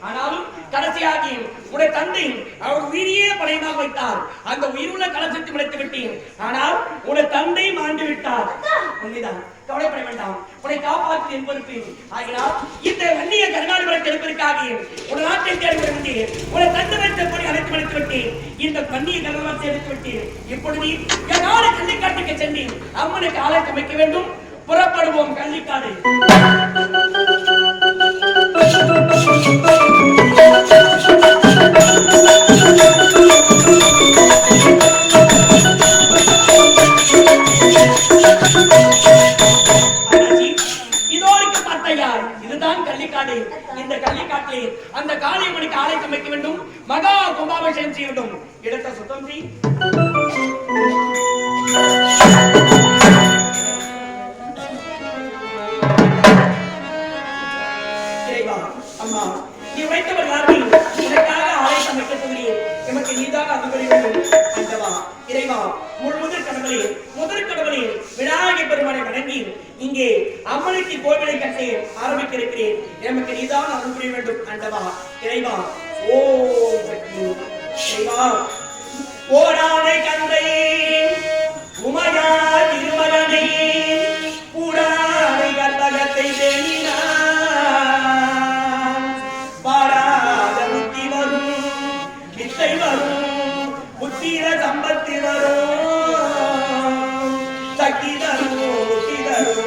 ஆனாலும் கடைசியாகி உடைய தந்தை அவர் உயிரியே பணையமாக வைத்தார். அந்த உயிருள்ள கலசத்தை விளைத்து விட்டேன். ஆனால் உடைய தந்தை மாண்டு விட்டார். உண்மைதான், கவலைப்பட வேண்டாம். உன்னை காப்பாற்று என்பதற்கு ஆகினால் இந்த வன்னிய கருணாநிதியை எடுப்பதற்காக ஒரு நாட்டை தேடி வருகின்றேன். உன்னை தந்து வைத்த போய் அழைத்து வளைத்து விட்டேன். இந்த வன்னிய கருணாநிதியை எடுத்து விட்டேன். இப்பொழுது என் நாடு கள்ளிக்காட்டுக்கு சென்றேன். அம்மனுக்கு ஆலை அமைக்க வேண்டும். புறப்படுவோம் கள்ளிக்காடு. இதுதான் கள்ளிக்காடு. இந்த கள்ளிக்காட்டிலே அந்த காளியம்மனுக்கு ஆலை அமைக்க வேண்டும். மகா கும்பாபிஷேகம் செய்ய வேண்டும். இடத்தை சுத்தம் செய். அம்மா, நீ வைத்தவர் யாருமே உனக்காக ஆலை அமைக்க சொல்கிறேன். எமக்கு நீதான் அதுபடி வேண்டும். அந்தவா இறைவா, முதற் கடவுளே விநாயகர் பெருமானை வணங்கி இங்கே அம்மனுக்கு கோவிலை கட்ட ஆரம்பிக்க இருக்கிறேன். எமக்கு நீதான் அருள் புரிய வேண்டும். அண்டவா இறைவா, ஓம் சக்தி இறைவா, ஓடானை கந்தை உமையா திருமகனை கூடானை கற்பகத்தை தேனினா பாராத புத்தி வரும், வித்தை வரும், புத்திர சம்பத்தி வரும், சக்தி தரும், புத்தி தரும்.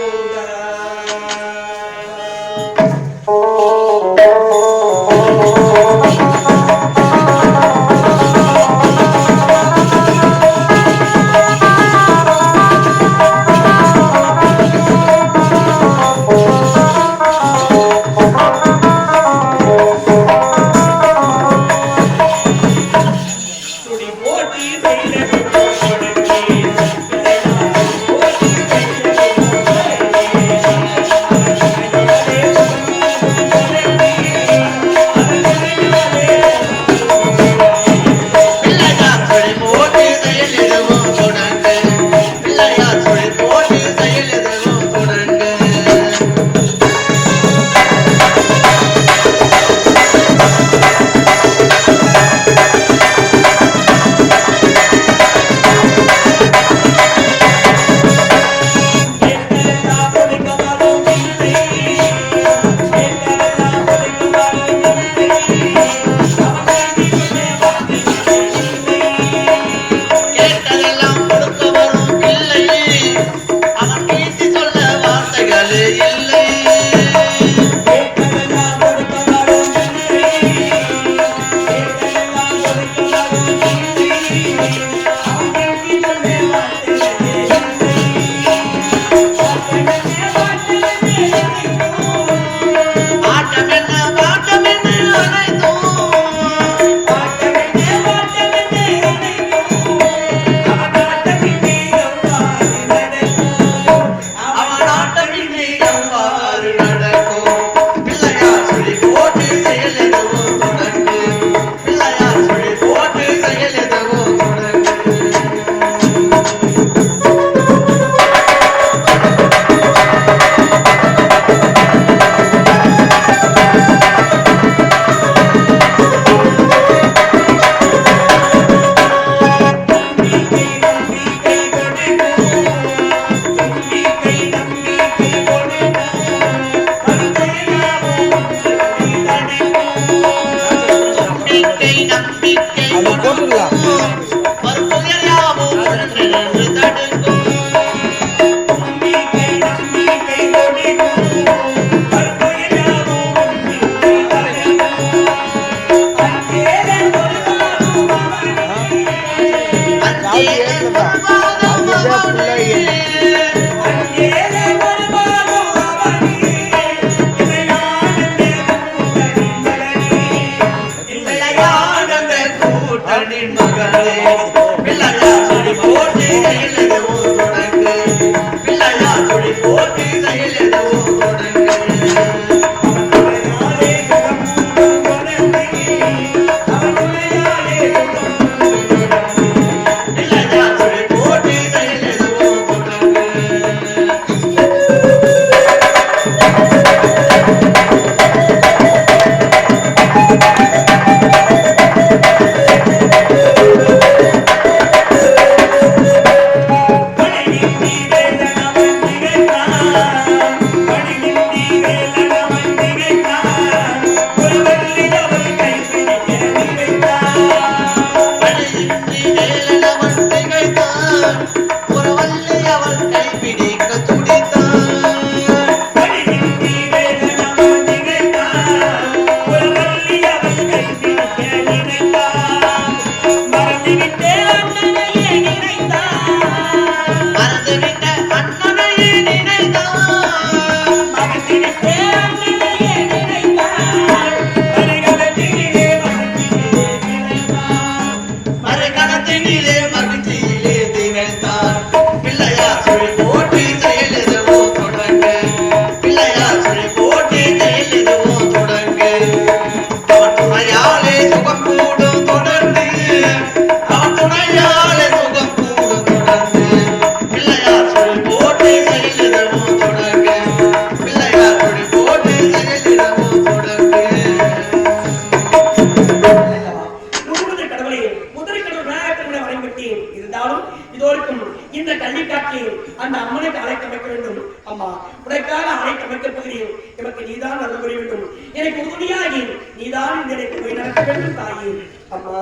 நான் இந்த இடத்தில் போய் நடக்க வேண்டும் தாயே. அம்மா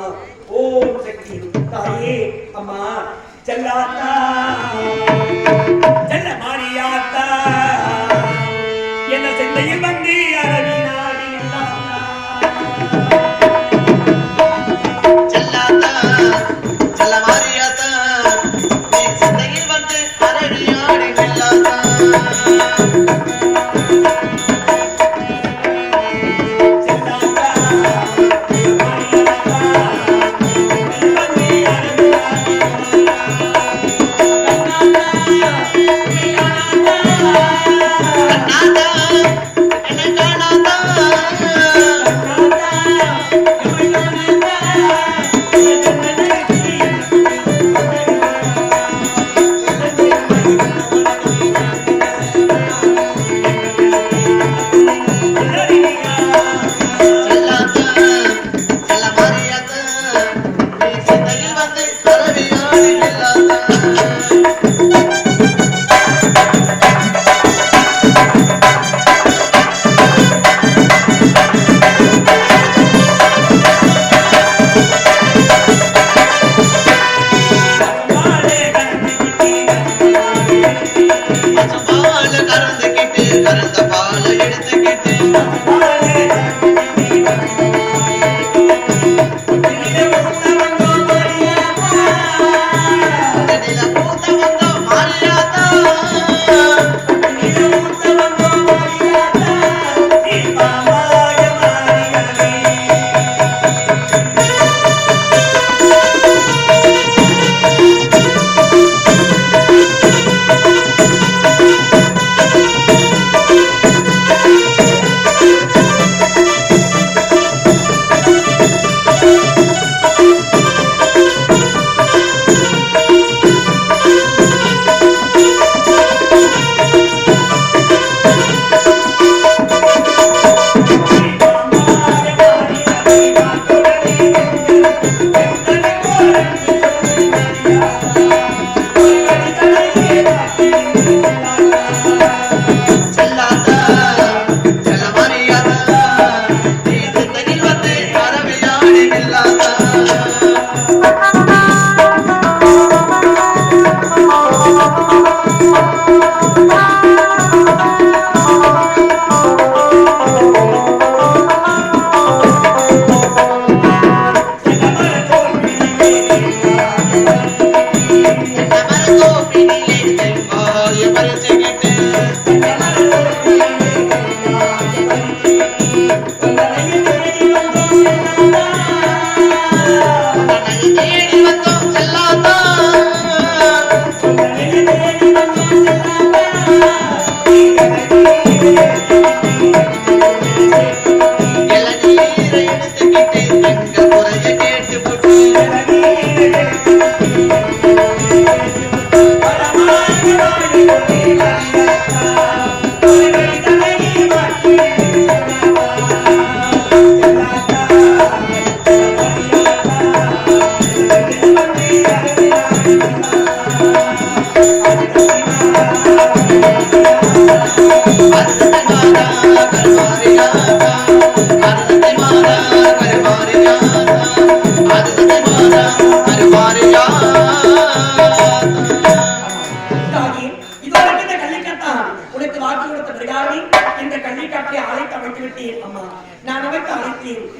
ஓம் சக்தி தாயே. அம்மா செல்லாத்தா செல்ல மாரியாத்தா என்ன சென்னையில் வந்து அரவி நாடி செல்லாத்தா செல்ல மாரியாத்தா நீ சென்னையில் வந்து அரவி நாடி நில்லாத்தா.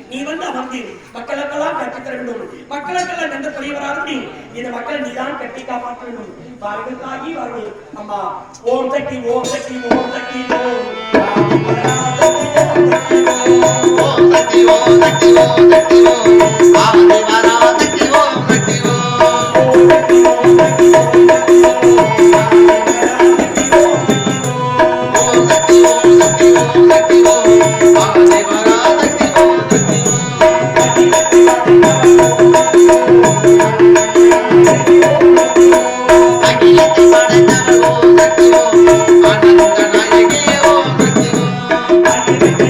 நீ வந்து அமர்ந்து மக்களுக்கெல்லாம் கற்றுத் தர வேண்டும். மக்களுக்கெல்லாம் எந்த துறைவராக இந்த மக்களை நீதான் கட்டி காப்பாற்ற வேண்டும். வாருங்கள் தாகி வாருங்கள். அம்மா ஓம் சக்தி ஓம் சக்தி ஓம் சக்தி ஓம் சக்தி ஓம் சக்தி ஓம் சக்தி ஓம் ஆதி வரா சக்தி ஓம் சக்தி ஓம் சக்தி ஓம் சக்தி ஓம் சக்தி ஓம் சக்தி ஓம் சக்தி ஓம் சக்தி ஓம் ஆதி வரா சக்தி ஓம் சக்தி ஓம் அகிலத்தை படைத்தவள் ஓம் சக்தி ஓம் ஆனந்த நாயகியே ஓம் சக்தி ஓம்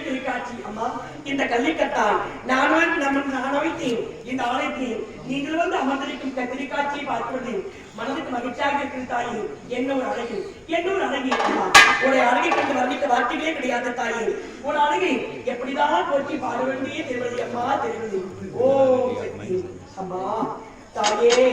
திருக்காட்சி அம்மா இந்த கல்லிக்கட்டால் நான் வைத்தேன் இந்த ஆலயத்தில் நீங்கள் வந்து அமர்ந்திருக்கும் திருக்காட்சியை பார்க்கிறது மனதுக்கு மகிழ்ச்சியாக இருக்கிற தாயே. என்ன ஒரு அழகு, என்ன ஒரு அழகு அம்மா. உடைய அழகை கண்டு வர்ணிக்க வார்த்தைகளே கிடையாது தாயே. ஒரு அழகை எப்படிதான் போற்றி பாட வேண்டியே தெரிவது அம்மா, தெரிவது. ஓ சக்தி அம்மா தாயே.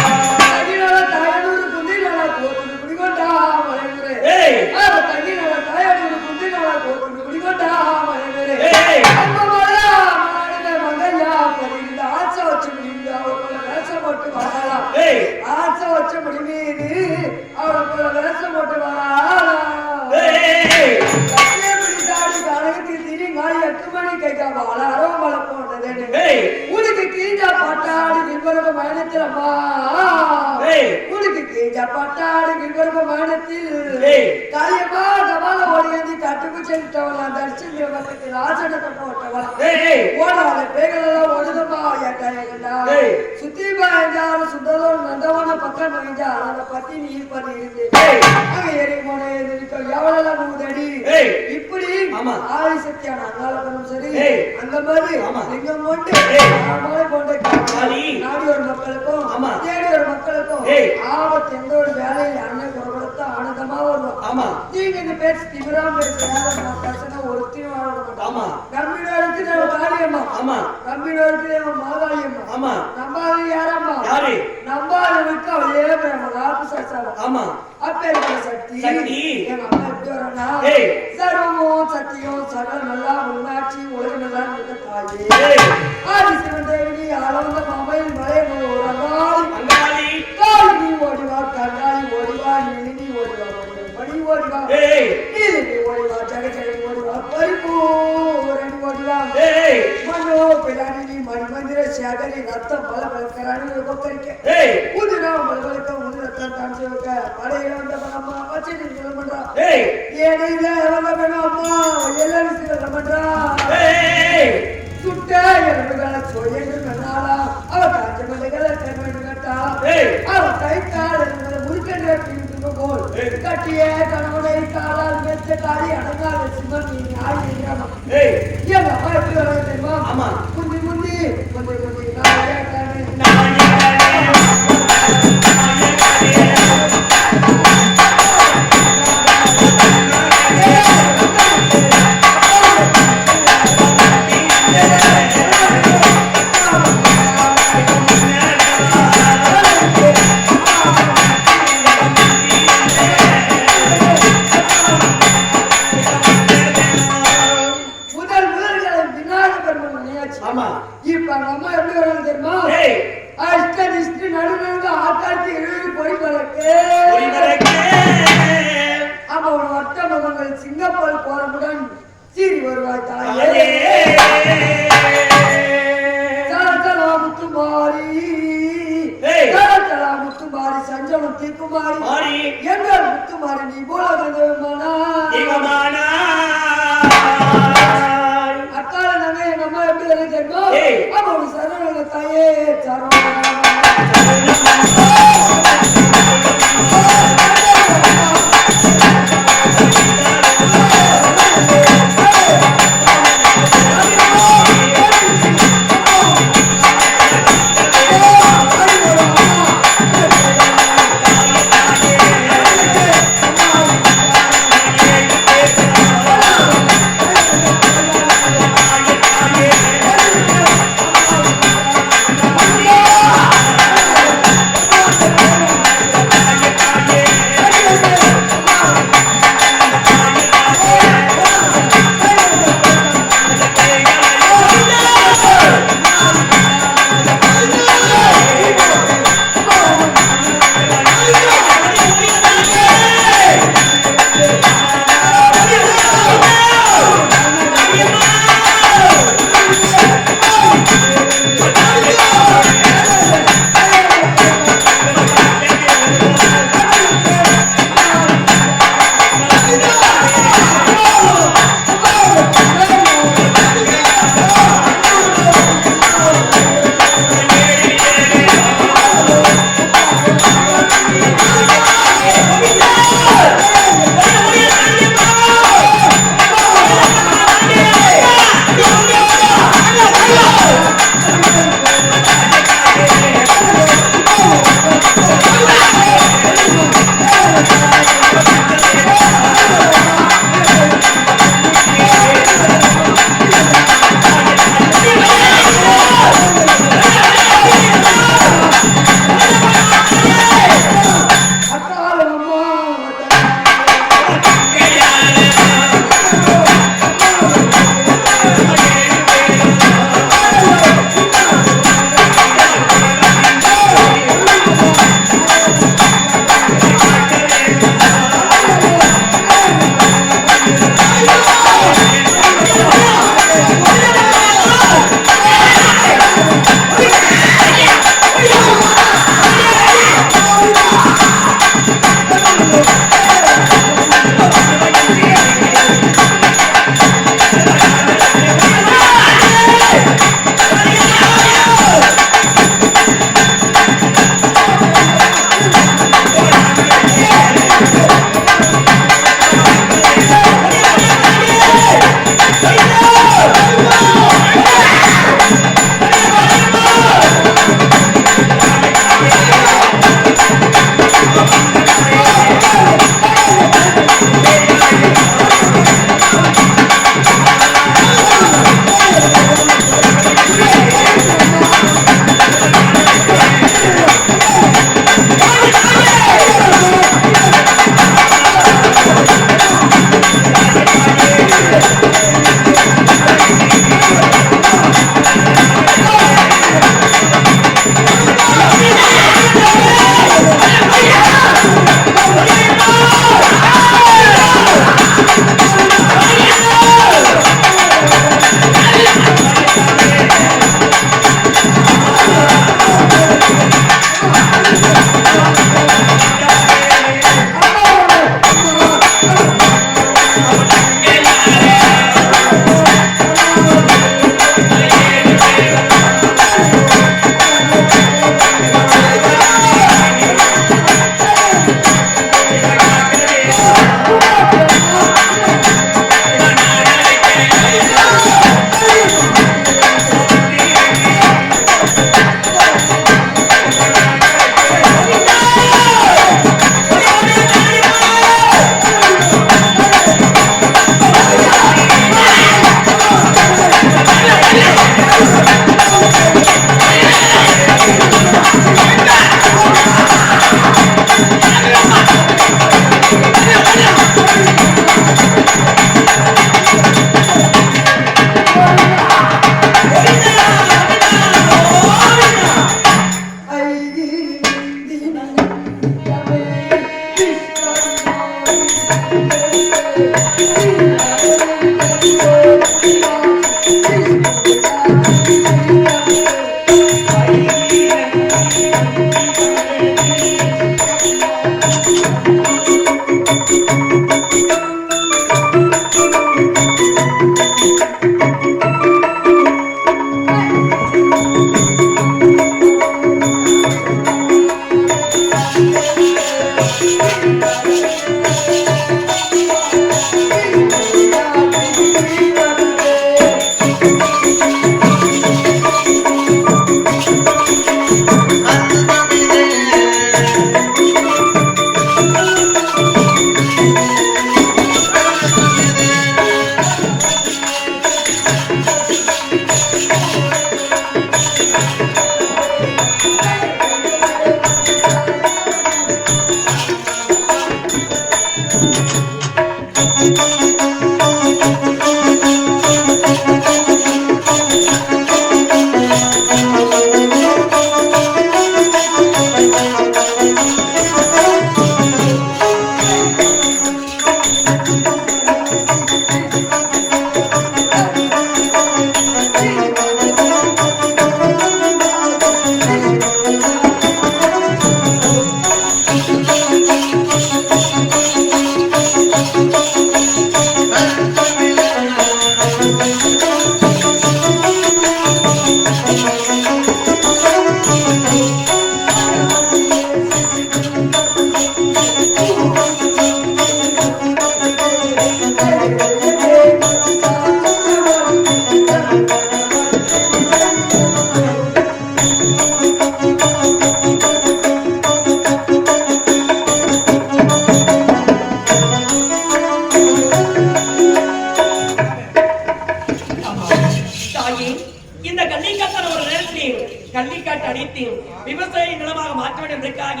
கள்ளிக்காட்டு அடித்து விவசாய நிலமாக மாற்ற வேண்டும் என்பதற்காக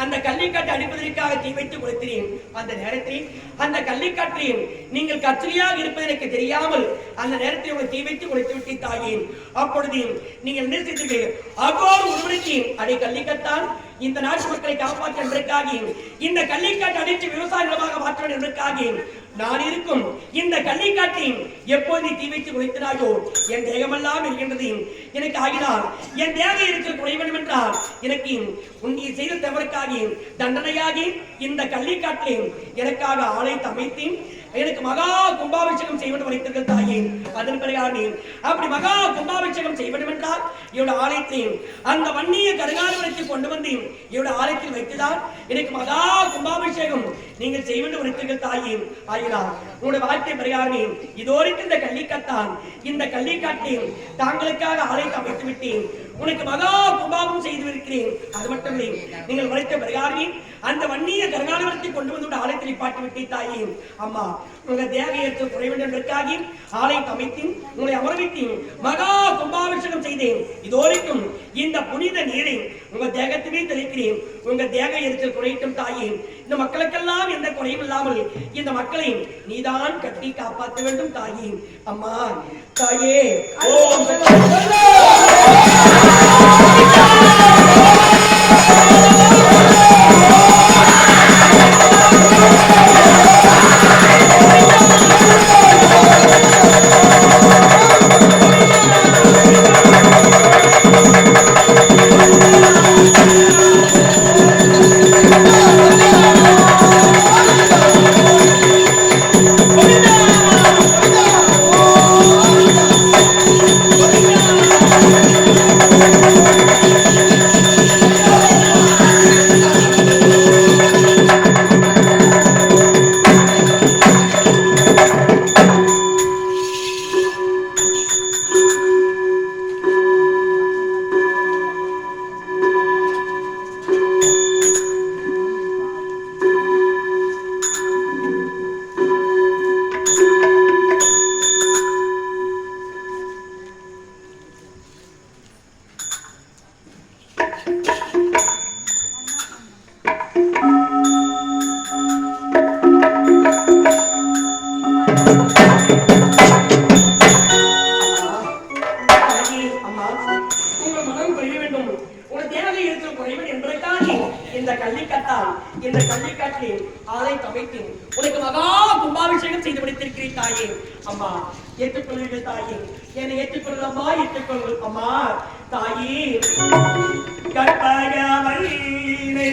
அந்த கள்ளிக்காட்டு அடிப்பதற்காக தீ வைத்து கொடுத்தேன். அந்த நேரத்தில் அந்த கள்ளிக்காற்றில் நீங்கள் கத்திரியாக இருப்பது எனக்கு தெரியாமல் அந்த நேரத்தில் உங்களை தீ வைத்து கொடுத்து விட்டு தாயேன். அப்பொழுது நீங்கள் நினைத்தீர்கள் அகோர் ஒருவருக்கு அடை கள்ளிக்கத்தான் இந்த நாட்டு மக்களை காப்பாற்ற என்பதற்காக இந்த கள்ளிக்காட்டு அடித்து விவசாய நிலமாக மாற்ற வேண்டும் என்பதற்காக நான் இருக்கும் இந்த கள்ளிக்காட்டில் எப்போது தீ வைத்து குறைத்தினாயோ என் தேகமெல்லாம் இருக்கின்றது. எனக்கு ஆகினால் என் தேகம் இருக்க குறை வேண்டும் என்றால் எனக்கு உன்னை செய்த தவறுக்காக தண்டனையாகி இந்த கள்ளிக்காட்டில் எனக்காக ஆலை அமைத்து எனக்கு மகா கும்பாபிஷேகம் செய்வது வைத்தீர்கள் தாயே. அதன் பிறகு அப்படி மகா கும்பாபிஷேகம் செய்வது என்றால் இவருடைய ஆலயத்தில் அந்த வன்னிய கருகாரத்தை கொண்டு வந்து இவருடைய ஆலயத்தில் வைத்துதான் எனக்கு மகா கும்பாபிஷேகம் நீங்கள் செய்வது வைத்தீர்கள் தாயே. ஆகினால் உங்களுடைய வாழ்க்கை பிரகாரமே இதோருக்கு இந்த கள்ளிக்கத்தான் இந்த கள்ளிக்காட்டில் தாங்களுக்காக ஆலயத்தை அமைத்து விட்டேன். உனக்கு மகா கும்பாபம் செய்து இருக்கிறேன். அது மட்டுமில்லை நீங்கள் வளைத்த பிரகாரமே அந்த வன்னிய கருகாலவரத்தை கொண்டு வந்து ஆலயத்தில் பாட்டு விட்டே தாயே. அம்மா உங்க தேவையற்ற குறைவன் என்பதற்காக ஆலயத்தை அமைத்து உங்களை அமர்வித்து மகா கும்பாபிஷேகம் செய்தேன். இதோரைக்கும் இந்த புனித நீரை உங்க தேகத்திலே தெளிக்கிறேன். உங்க தேக எரிச்சல் குறையட்டும் தாயே. இந்த மக்களுக்கெல்லாம் எந்த குறையும் இல்லாமல் இந்த மக்களை நீதான் கட்டி காப்பாற்ற வேண்டும் தாயே. அம்மா தாயே ஓம் இந்த கள்ளிக்காட்டில் ஆலை அமைத்து உனக்கு மகா கும்பாபிஷேகம் செய்து முடித்திருக்கிறேன் தாயே. அம்மா ஏற்றுக்கொள்ளுங்கள் தாயே. என்னை ஏற்றுக்கொள்ளம்மா ஏற்றுக்கொள்ளுங்கள் அம்மா தாயே. கற்பகவல்லினை